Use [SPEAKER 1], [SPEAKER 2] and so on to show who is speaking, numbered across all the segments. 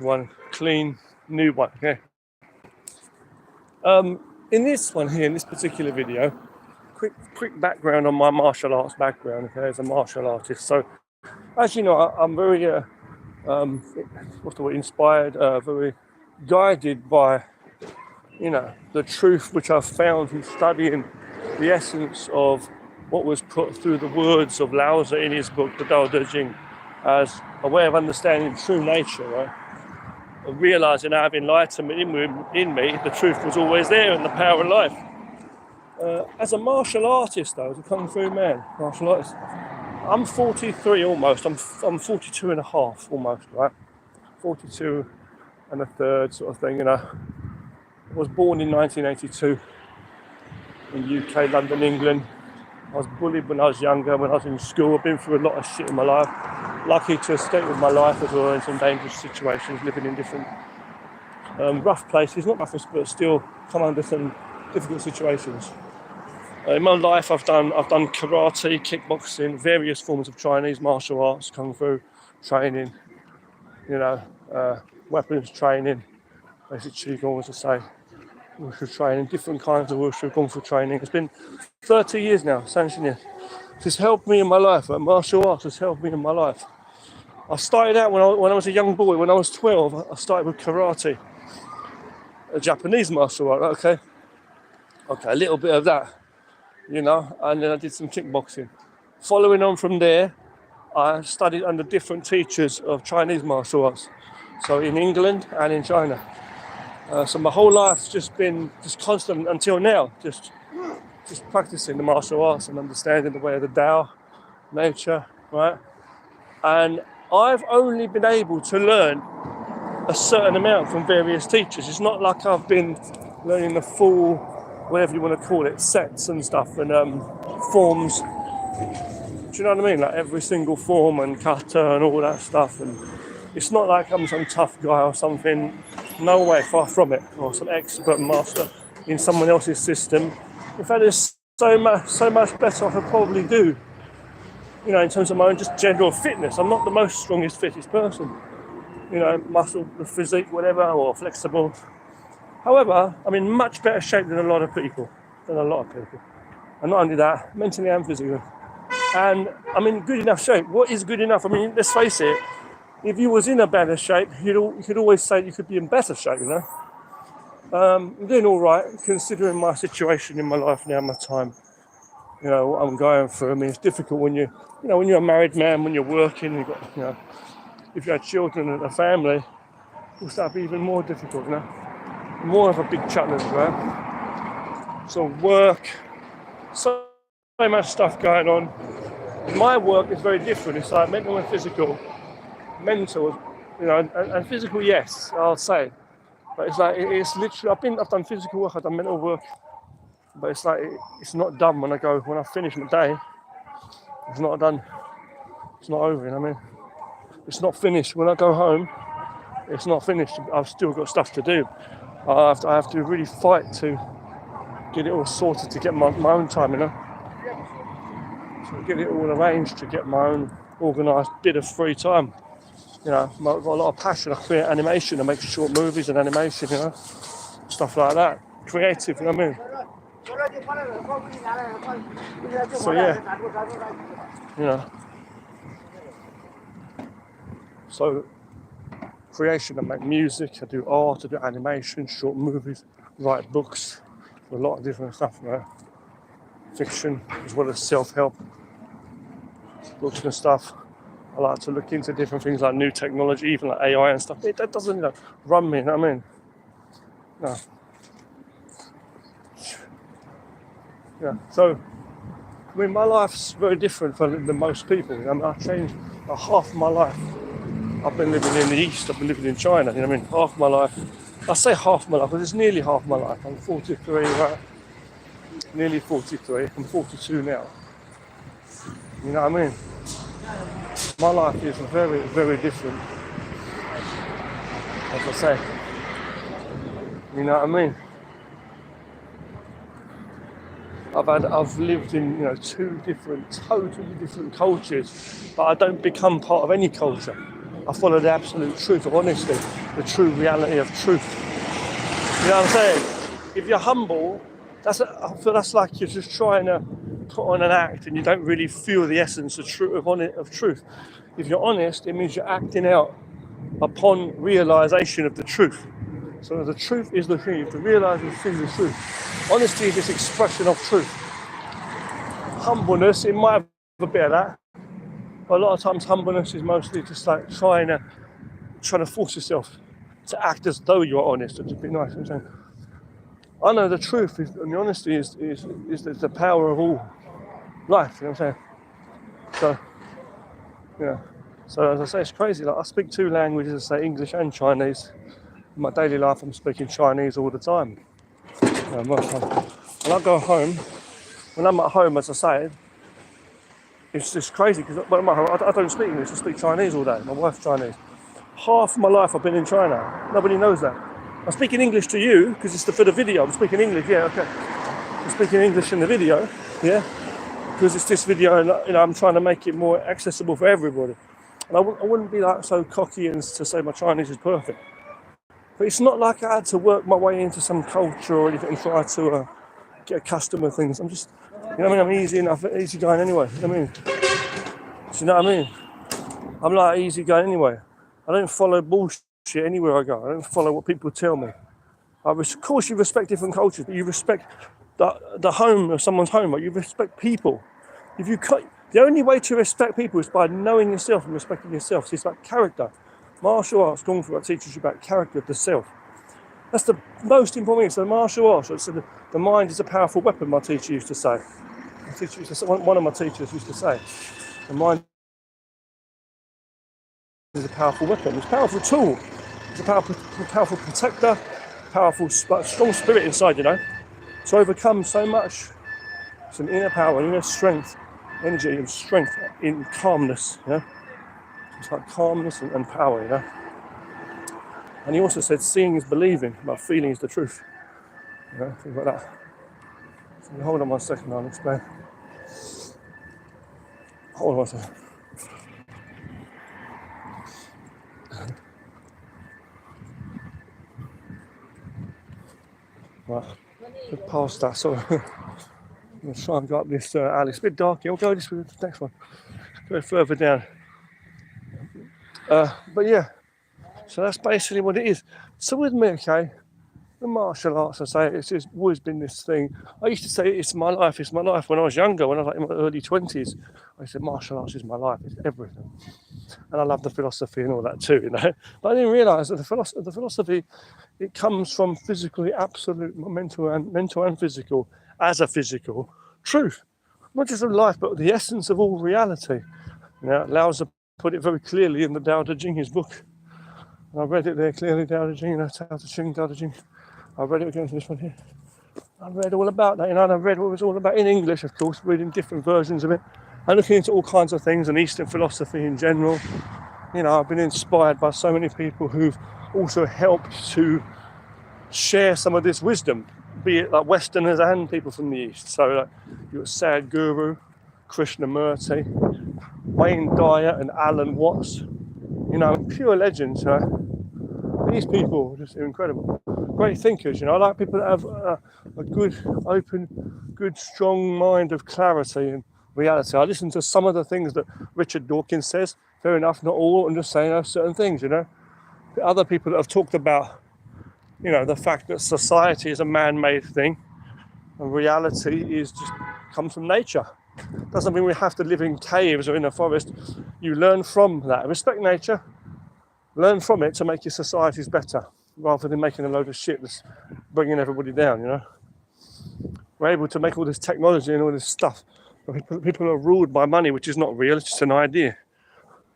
[SPEAKER 1] one, clean, new one. Okay. In this one here, in this particular video, quick background on my martial arts background. Okay, as a martial artist. So, as you know, I'm very inspired, very guided by, the truth which I've found in studying the essence of what was put through the words of Lao Tzu in his book, the Tao Te Ching, as a way of understanding true nature, right? Of realizing I have enlightenment in me, the truth was always there and the power of life. As a martial artist, though, as a Kung Fu man, martial artist, I'm 43 almost. I'm 42 and a half almost, right? 42 and a third sort of thing, I was born in 1982 in UK, London, England. I was bullied when I was younger, when I was in school. I've been through a lot of shit in my life. Lucky to escape with my life as well in some dangerous situations, living in different rough places, not rough, but still come under some difficult situations. In my life, I've done karate, kickboxing, various forms of Chinese martial arts, kung fu training, weapons training, basic qigong, as I say, wushu training, different kinds of wushu, kung fu training. It's been 30 years now, 30 years. It's helped me in my life. Martial arts has helped me in my life. I started out when I was a young boy. When I was 12, I started with karate, a Japanese martial art. Okay, a little bit of that, and then I did some kickboxing. Following on from there, I studied under different teachers of Chinese martial arts, so in England and in China. So my whole life's just been constant until now, just practicing the martial arts and understanding the way of the Tao, nature, right? And I've only been able to learn a certain amount from various teachers. It's not like I've been learning the full, whatever you want to call it, sets and stuff and forms. Do you know what I mean? Like every single form and kata and all that stuff. And it's not like I'm some tough guy or something. No way, far from it. Or some expert master in someone else's system. In fact, there's so much better I could probably do. In terms of my own just general fitness. I'm not the most strongest, fittest person. Muscle, physique, whatever, or flexible. However, I'm in much better shape than a lot of people. And not only that, mentally and physically. And I'm in good enough shape. What is good enough? I mean, let's face it, if you was in a better shape, you could always say you could be in better shape, I'm doing all right, considering my situation in my life now, my time. What I'm going through. I mean, it's difficult when when you're a married man, when you're working, you've got, if you had children and a family, it'll start to be even more difficult, More of a big challenge, right? So work, so much stuff going on. My work is very different. It's like mental and physical. Mental, and physical, yes, I'll say. But it's like, it's literally, I've done physical work, I've done mental work. But it's like, it's not done when I finish my day. It's not done. It's not over, It's not finished. When I go home, it's not finished. I've still got stuff to do. I have to really fight to get it all sorted, to get my own time, So get it all arranged to get my own organised bit of free time. I've got a lot of passion. I create animation, I make short movies and animation, stuff like that. Creative, So yeah, so creation, I make music, I do art, I do animation, short movies, write books, a lot of different stuff, fiction as well as self-help books and stuff. I like to look into different things like new technology, even like AI and stuff. That doesn't run me, No. Yeah, so my life's very different than most people. I changed half my life. I've been living in the East, I've been living in China, half my life. I say half my life, but it's nearly half my life. I'm 43, right? Nearly 43, I'm 42 now. You know what I mean? My life is very, very different. As I say. You know what I mean? I've lived in two totally different cultures, but I don't become part of any culture. I follow the absolute truth of honesty, the true reality of truth. You know what I'm saying? If you're humble, I feel that's like you're just trying to put on an act and you don't really feel the essence of truth. If you're honest, it means you're acting out upon realization of the truth. So the truth is the thing. You have to realize and see the truth. Honesty is this expression of truth. Humbleness, it might have a bit of that. But a lot of times humbleness is mostly just like trying to force yourself to act as though you're honest and to be nice. I'm saying, I know the truth is, and the honesty is the power of all life. You know what I'm saying? So, yeah. So as I say, it's crazy. Like I speak 2 languages, I say English and Chinese. In my daily life, I'm speaking Chinese all the time. When I go home, when I'm at home, as I say, it's just crazy because when I'm at home, I don't speak English. I speak Chinese all day. My wife's Chinese. Half my life I've been in China. Nobody knows that. I'm speaking English to you because it's for the video. I'm speaking English, yeah, okay. I'm speaking English in the video, yeah, because it's this video and I'm trying to make it more accessible for everybody. And I wouldn't be like so cocky as to say my Chinese is perfect. But it's not like I had to work my way into some culture or anything and try to get accustomed to things. I'm just, you know what I mean? I'm easy going anyway. You know what I mean? Do you know what I mean? I'm like easy going anyway. I don't follow bullshit anywhere I go. I don't follow what people tell me. Of course, you respect different cultures, but you respect the home of someone's home. Right? You respect people. The only way to respect people is by knowing yourself and respecting yourself. So it's about character. Martial arts, Kung Fu, teaches you about character of the self. That's the most important thing. So martial arts, so the mind is a powerful weapon, my teacher used to say. One of my teachers used to say, the mind is a powerful weapon. It's a powerful tool. It's a powerful protector, powerful, strong spirit inside, you know, to overcome so much. It's an inner power, inner strength, energy and strength in calmness, you know. It's like calmness and power, you know. And he also said, seeing is believing, but feeling is the truth. You know, things like that. So hold on 1 second, I'll explain. Hold on 1 second. Right, we're past that, so I'm going to try and go up this alley. It's a bit dark, yeah, we'll go this way, the next one. Go further down. But yeah, so that's basically what it is. So with me, okay, the martial arts, I say, it's just always been this thing. I used to say it's my life when I was younger, when I was like in my early 20s. I said martial arts is my life, it's everything. And I love the philosophy and all that too, you know. But I didn't realise that the philosophy, it comes from physically absolute, mental and physical, as a physical truth. Not just of life, but the essence of all reality. You know, Lao Tzu put it very clearly in the Tao Te Ching, his book. And I read it there clearly, Tao Te Ching, Tao Te Ching, Tao Te Ching. I read it again to this one here. I read all about that, you know, and I read what it was all about in English, of course, reading different versions of it. And looking into all kinds of things and Eastern philosophy in general. You know, I've been inspired by so many people who've also helped to share some of this wisdom, be it like Westerners and people from the East. So like, you've got Sadhguru, Krishnamurti, Wayne Dyer and Alan Watts. You know, pure legends, you know. These people are just incredible. Great thinkers, you know. I like people that have a good, open, good, strong mind of clarity and reality. I listen to some of the things that Richard Dawkins says. Fair enough, not all. I'm just saying certain things, you know. Other people that have talked about, you know, the fact that society is a man-made thing and reality is just comes from nature. Doesn't mean we have to live in caves or in a forest. You learn from that. Respect nature. Learn from it to make your societies better, rather than making a load of shit that's bringing everybody down, you know. We're able to make all this technology and all this stuff. People are ruled by money, which is not real, it's just an idea.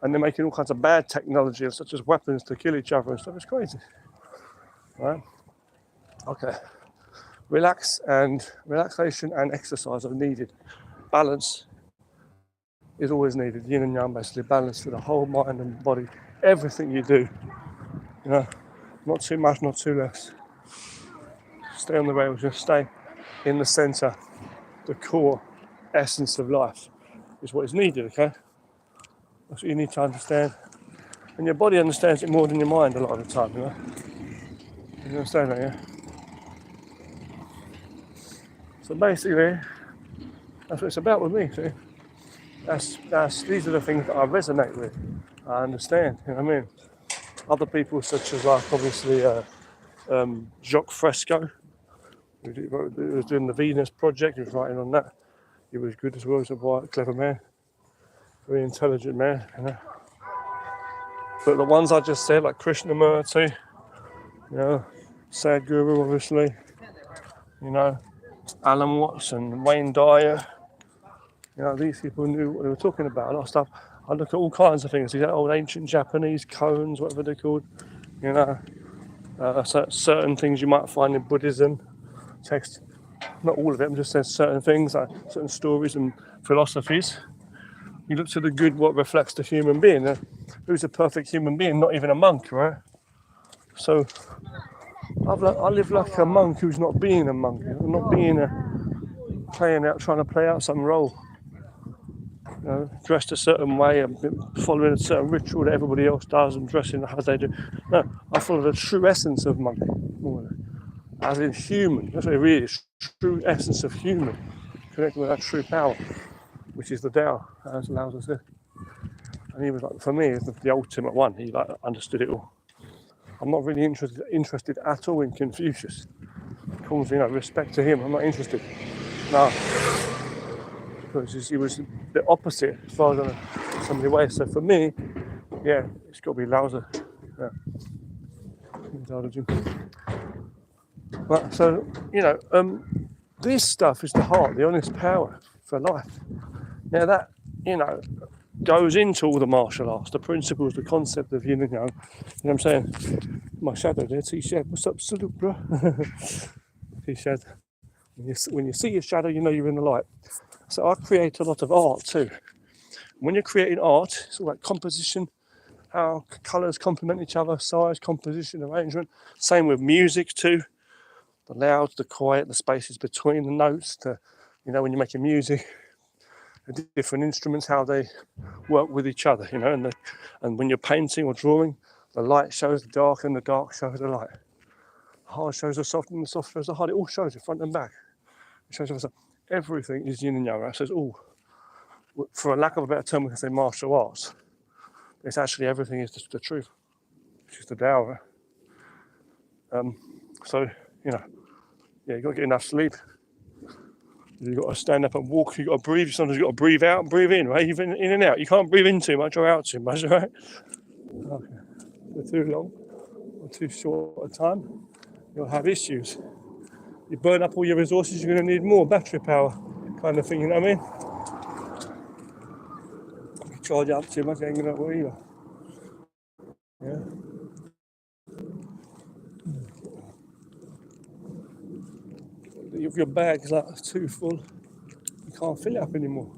[SPEAKER 1] And they're making all kinds of bad technology, such as weapons to kill each other and stuff. It's crazy. Right? Okay. Relaxation and exercise are needed. Balance is always needed. Yin and yang, basically, balance for the whole mind and body. Everything you do, you know, not too much, not too less. Stay on the rails, just stay in the center. The core essence of life is what is needed, okay? That's what you need to understand. And your body understands it more than your mind a lot of the time, you know. You understand that, yeah? So basically, that's what it's about with me, see? These are the things that I resonate with. I understand, you know what I mean? Other people such as like obviously Jacques Fresco, who was doing the Venus project, he was writing on that. He was good as well, he was a quite clever man, very intelligent man, you know. But the ones I just said, like Krishnamurti, you know, Sadhguru obviously, you know, Alan Watson, Wayne Dyer, you know, these people knew what they were talking about, a lot of stuff. I look at all kinds of things, these old ancient Japanese koans, whatever they're called, you know, certain things you might find in Buddhism text, not all of it, I'm just saying certain things, like certain stories and philosophies. You look to the good, what reflects the human being. Who's a perfect human being? Not even a monk, right? So I live like a monk who's not being a monk, not being trying to play out some role. You know, dressed a certain way and following a certain ritual that everybody else does and dressing as they do. No, I follow the true essence of monk, as in human. That's what it really is. True essence of human, connected with that true power, which is the Tao, as Lao Tzu said. And he was like, for me, it's the ultimate one. He like understood it all. I'm not really interested at all in Confucius. Calls, you know, respect to him. I'm not interested. No, because he was the opposite as far as I know, in so many ways. So for me, yeah, it's got to be Lao Tzu. Yeah. But so you know, this stuff is the heart, the honest power for life. Now that, you know, goes into all the martial arts, the principles, the concept of yin and yang. You know what I'm saying? My shadow there, T-Shed. What's up, salute, bro? T-Shed. When you see your shadow, you know you're in the light. So I create a lot of art too. When you're creating art, it's all like composition, how colours complement each other, size, composition, arrangement. Same with music too. The loud, the quiet, the spaces between the notes, you know, when you're making music, the different instruments, how they work with each other, you know, and when you're painting or drawing, the light shows the dark and the dark shows the light. The hard shows the soft and the soft shows the hard. It all shows you front and back. It shows you everything is yin and yang. Right? So it's all, for a lack of a better term, we can say martial arts. It's actually everything is the truth, which is the Tao. Right? So, you know, yeah, you got to get enough sleep. You've got to stand up and walk, you've got to breathe, sometimes you've got to breathe out and breathe in, right? Even in and out. You can't breathe in too much or out too much, right? Okay. For too long or too short a time, you'll have issues. You burn up all your resources, you're going to need more battery power, kind of thing, you know what I mean? If you charge up too much, it ain't going to work either. Yeah. If your bag's like too full, you can't fill it up anymore.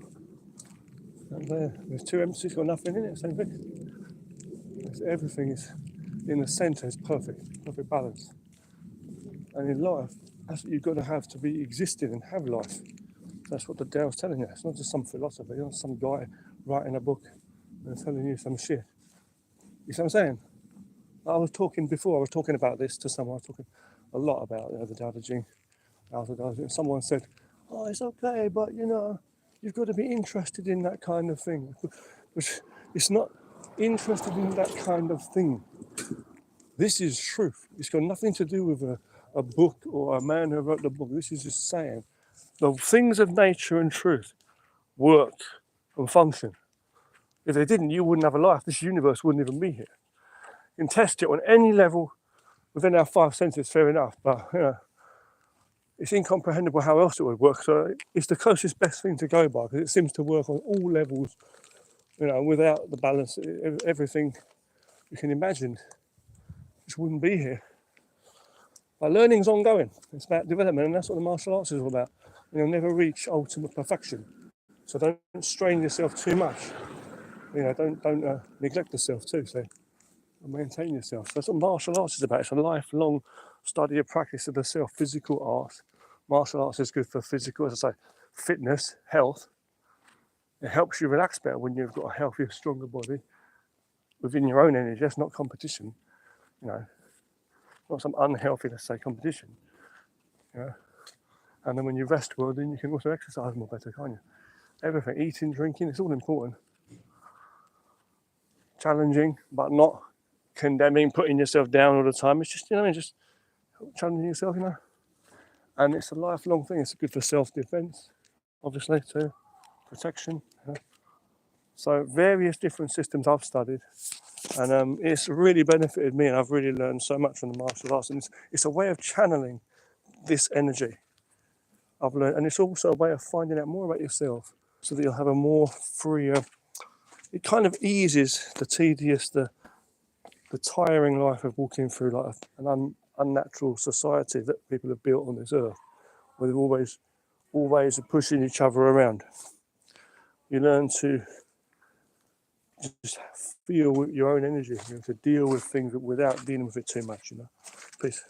[SPEAKER 1] And there's too empty, it's got nothing in it, same thing. Everything is in the centre, is perfect balance. And in life, that's what you've got to have to be existing and have life. That's what the Tao's telling you. It's not just some philosophy, not some guy writing a book and telling you some shit. You see what I'm saying? I was talking about this to someone, I was talking a lot about the Tao Te Ching. Someone said, oh, it's okay, but you know, you've got to be interested in that kind of thing. But it's not interested in that kind of thing. This is truth. It's got nothing to do with a book or a man who wrote the book. This is just saying the things of nature and truth work and function. If they didn't, you wouldn't have a life. This universe wouldn't even be here. You can test it on any level within our five senses, fair enough, but you know, it's incomprehensible how else it would work. So it's the closest best thing to go by because it seems to work on all levels, you know, without the balance, everything you can imagine just wouldn't be here. But learning's ongoing. It's about development, and that's what the martial arts is all about. You'll never reach ultimate perfection. So don't strain yourself too much. You know, don't neglect yourself too. So maintain yourself. So that's what martial arts is about. It's a lifelong study and practice of the self. Physical arts. Martial arts is good for physical, as I say, fitness, health. It helps you relax better when you've got a healthier, stronger body. within your own energy. That's not competition, you know, not some unhealthy, let's say, competition. You know? And then when you rest well, then you can also exercise more better, can't you? Everything, eating, drinking, it's all important. Challenging, but not condemning, putting yourself down all the time. It's just, you know, just challenging yourself, you know. And it's a lifelong thing. It's good for self-defense, obviously, too, protection. You know? So various different systems I've studied, and it's really benefited me, and I've really learned so much from the martial arts. And it's a way of channeling this energy I've learned, and it's also a way of finding out more about yourself, so that you'll have a more freer. It kind of eases the tedious, the tiring life of walking through like an unnatural society that people have built on this earth, where they're always pushing each other around. You learn to just feel with your own energy, you know, to deal with things without dealing with it too much, you know. Peace.